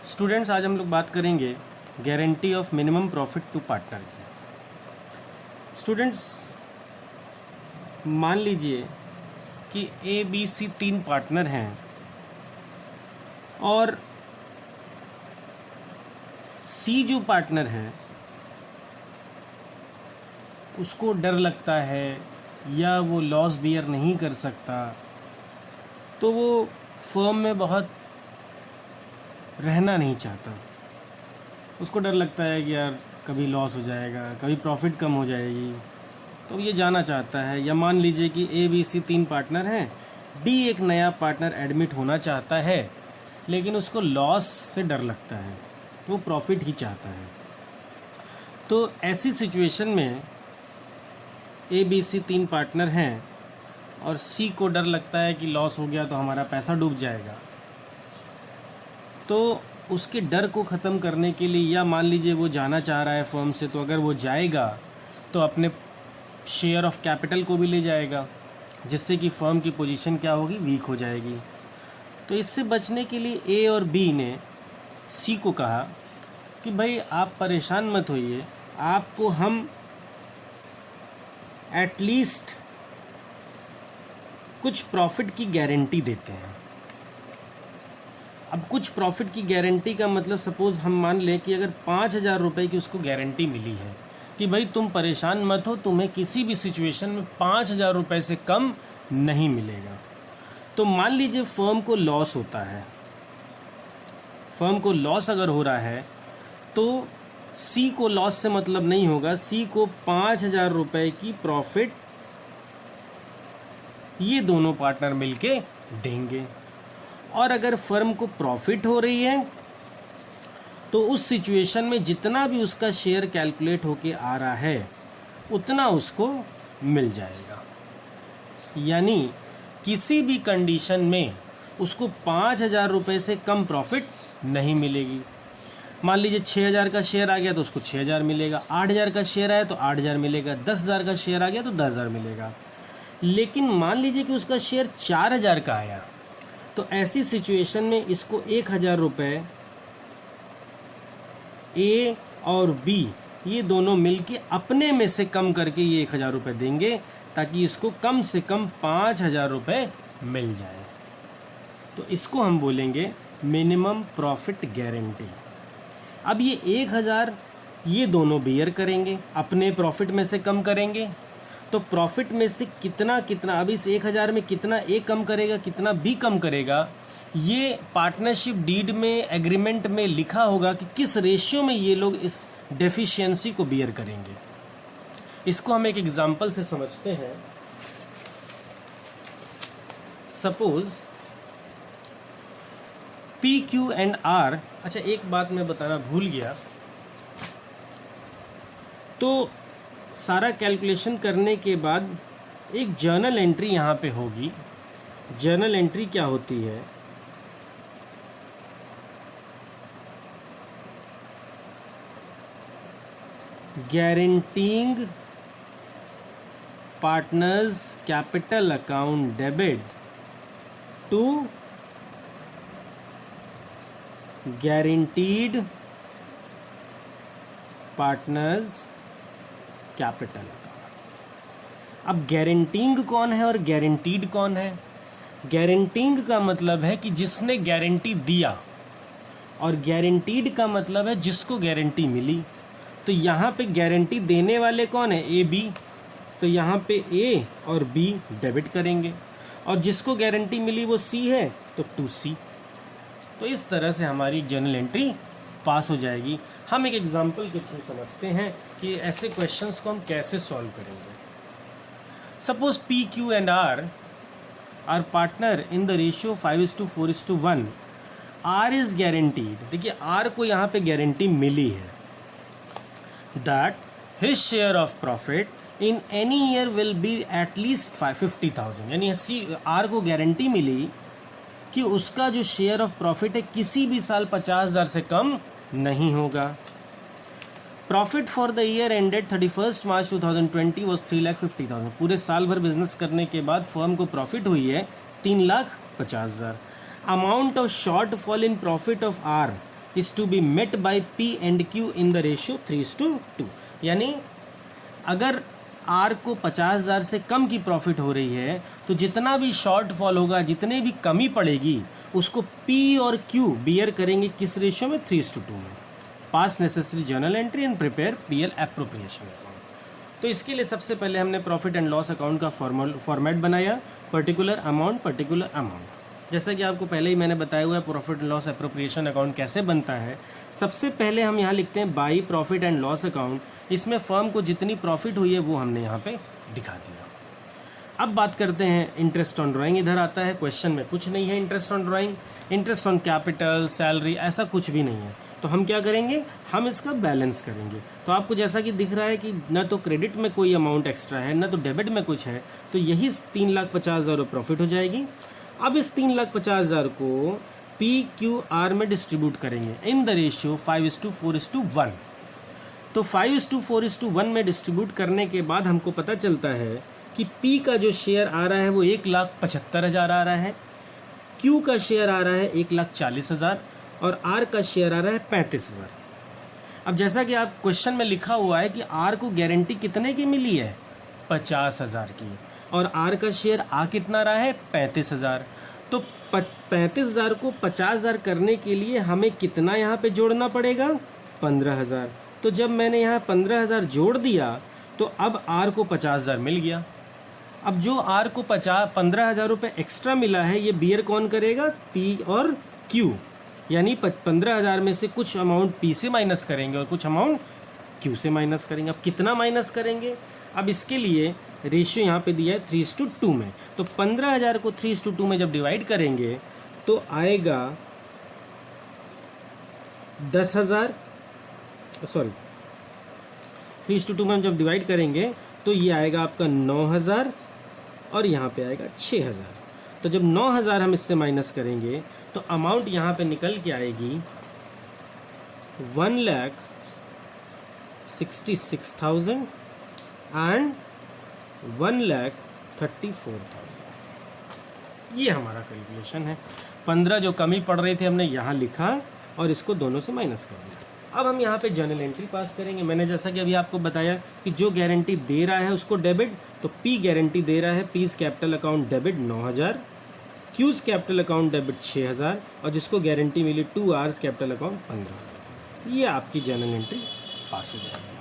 Students, आज हम लोग बात करेंगे guarantee of minimum profit to partner की। स्टूडेंट्स, मान लीजिए कि ए बी सी 3 पार्टनर हैं और सी जो पार्टनर है उसको डर लगता है या वो लॉस बियर नहीं कर सकता, तो वो फर्म में बहुत रहना नहीं चाहता। उसको डर लगता है कि यार कभी लॉस हो जाएगा, कभी प्रॉफिट कम हो जाएगी, तो ये जाना चाहता है। या मान लीजिए कि ए बी सी 3 पार्टनर हैं, डी एक नया पार्टनर एडमिट होना चाहता है लेकिन उसको लॉस से डर लगता है, वो प्रॉफिट ही चाहता है। तो ऐसी सिचुएशन में ए बी सी 3 पार्टनर हैं और सी को डर लगता है कि लॉस हो गया तो हमारा पैसा डूब जाएगा। तो उसके डर को ख़त्म करने के लिए, या मान लीजिए वो जाना चाह रहा है फर्म से, तो अगर वो जाएगा तो अपने शेयर ऑफ कैपिटल को भी ले जाएगा, जिससे कि फर्म की पोजीशन क्या होगी, वीक हो जाएगी। तो इससे बचने के लिए ए और बी ने सी को कहा कि भाई आप परेशान मत होइए, आपको हम एटलीस्ट कुछ प्रॉफिट की गारंटी देते हैं। अब कुछ प्रॉफिट की गारंटी का मतलब, सपोज़ हम मान लें कि अगर 5,000 रुपये की उसको गारंटी मिली है कि भाई तुम परेशान मत हो, तुम्हें किसी भी सिचुएशन में 5,000 रुपये से कम नहीं मिलेगा। तो मान लीजिए फर्म को लॉस होता है, फर्म को लॉस अगर हो रहा है तो सी को लॉस से मतलब नहीं होगा, सी को 5,000 रुपये की प्रॉफिट ये दोनों पार्टनर मिलके देंगे। और अगर फर्म को प्रॉफिट हो रही है तो उस सिचुएशन में जितना भी उसका शेयर कैलकुलेट होके आ रहा है उतना उसको मिल जाएगा। यानी किसी भी कंडीशन में उसको 5,000 रुपये से कम प्रॉफिट नहीं मिलेगी। मान लीजिए 6,000 का शेयर आ गया तो उसको 6,000 मिलेगा, 8,000 का शेयर आया तो 8,000 मिलेगा, 10,000 का शेयर आ गया तो 10,000 मिलेगा। लेकिन मान लीजिए कि उसका शेयर 4,000 का आया, तो ऐसी सिचुएशन में इसको 1,000 रुपये ए और बी ये दोनों मिलके अपने में से कम करके ये 1,000 रुपये देंगे, ताकि इसको कम से कम 5,000 रुपये मिल जाए। तो इसको हम बोलेंगे मिनिमम प्रॉफिट गारंटी। अब ये 1,000 ये दोनों बियर करेंगे, अपने प्रॉफिट में से कम करेंगे। तो प्रॉफिट में से कितना कितना, अब इस 1,000 में कितना ए कम करेगा, कितना बी कम करेगा, ये पार्टनरशिप डीड में, एग्रीमेंट में लिखा होगा कि किस रेशियो में ये लोग इस डेफिशिएंसी को बियर करेंगे। इसको हम एक एग्जांपल से समझते हैं। Suppose P Q and R, अच्छा एक बात मैं बताना भूल गया, तो सारा कैलकुलेशन करने के बाद एक जर्नल एंट्री यहाँ पे होगी। जर्नल एंट्री क्या होती है, guaranteeing partners capital account debit to guaranteed partners capital. अब गारंटीइंग कौन है और गारंटीड कौन है? गारंटीइंग का मतलब है कि जिसने गारंटी दिया, और गारंटीड का मतलब है जिसको गारंटी मिली। तो यहाँ पे गारंटी देने वाले कौन है? A B. तो यहाँ पे ए और बी डेबिट करेंगे, और जिसको गारंटी मिली वो सी है तो टू सी। तो इस तरह से हमारी जर्नल एंट्री पास हो जाएगी। हम एक एग्जाम्पल के थ्रू समझते हैं कि ऐसे क्वेश्चंस को हम कैसे सॉल्व करेंगे। Suppose P Q and R partner in the ratio 5:4:1। R is guaranteed, देखिए आर को यहाँ पे गारंटी मिली है that his share of profit in any year will be at least 50,000। यानी आर को गारंटी मिली कि उसका जो शेयर ऑफ प्रॉफिट है किसी भी साल 50,000 से कम नहीं होगा। Profit for the year ended 31 March 2020 was 3,50,000। पूरे साल भर बिजनेस करने के बाद फर्म को प्रॉफिट हुई है 3,50,000। Amount of shortfall in profit of R is to be met by P and Q in the ratio 3:2। यानी अगर आर को 50,000 से कम की प्रॉफिट हो रही है तो जितना भी शॉर्टफॉल होगा, जितने भी कमी पड़ेगी, उसको पी और क्यू बियर करेंगे किस रेशियो में? 3:2 में। पास necessary journal entry and prepare PL appropriation account. तो इसके लिए सबसे पहले हमने प्रॉफिट एंड लॉस अकाउंट का फॉर्मेट बनाया, पर्टिकुलर अमाउंट। जैसा कि आपको पहले ही मैंने बताया हुआ है profit and loss appropriation account कैसे बनता है। सबसे पहले हम यहाँ लिखते हैं by profit and loss account. इसमें फर्म को जितनी प्रॉफिट हुई है वो हमने यहाँ पे दिखा दिया। अब बात करते हैं इंटरेस्ट ऑन ड्राइंग। इधर आता है, क्वेश्चन में कुछ नहीं है interest on drawing, interest on capital, salary, ऐसा कुछ भी नहीं है। तो हम क्या करेंगे? हम इसका बैलेंस करेंगे। तो आपको जैसा कि दिख रहा है कि न तो क्रेडिट में कोई अमाउंट एक्स्ट्रा है, न तो डेबिट में कुछ है, तो यही 3,50,000 प्रॉफिट हो जाएगी। अब इस 3,50,000 को पी क्यू आर में डिस्ट्रीब्यूट करेंगे इन द रेशियो 5:4:1। तो 5:4:1 में डिस्ट्रीब्यूट करने के बाद हमको पता चलता है कि पी का जो शेयर आ रहा है वो 1,75,000 आ रहा है, क्यू का शेयर आ रहा है 1,40,000 और आर का शेयर आ रहा है 35,000। अब जैसा कि आप क्वेश्चन में लिखा हुआ है कि आर को गारंटी कितने की मिली है? 50,000 की, और आर का शेयर आ कितना रहा है? 35,000। तो 35,000 को 50,000 करने के लिए हमें कितना यहाँ पे जोड़ना पड़ेगा? 15,000। तो जब मैंने यहाँ 15,000 जोड़ दिया तो अब आर को 50,000 मिल गया। अब जो आर को 15,000 रुपये एक्स्ट्रा मिला है, ये बियर कौन करेगा? पी और क्यू। यानी 15,000 में से कुछ अमाउंट पी से माइनस करेंगे और कुछ अमाउंट क्यू से माइनस करेंगे। अब कितना माइनस करेंगे? अब इसके लिए रेशियो यहाँ पे दिया है 3:2 में। तो 15,000 को 3:2 में जब डिवाइड करेंगे तो आएगा 10,000, सॉरी 3:2 में जब डिवाइड करेंगे तो ये आएगा आपका 9,000 और यहाँ पे आएगा 6,000। तो जब 9,000 हम इससे माइनस करेंगे तो अमाउंट यहाँ पे निकल के आएगी 1,66,000 एंड 1,34,000। ये हमारा कैलकुलेशन है। 15 जो कमी पड़ रही थी हमने यहाँ लिखा और इसको दोनों से माइनस कर दिया। अब हम यहाँ पे जर्नल एंट्री पास करेंगे। मैंने जैसा कि अभी आपको बताया कि जो गारंटी दे रहा है उसको डेबिट, तो पी गारंटी दे रहा है, P's capital account debit 9,000, Q's capital account debit 6,000 और जिसको गारंटी मिली 2 आवर्स कैपिटल अकाउंट 15,000। ये आपकी जर्नल एंट्री पास हो जाएगी।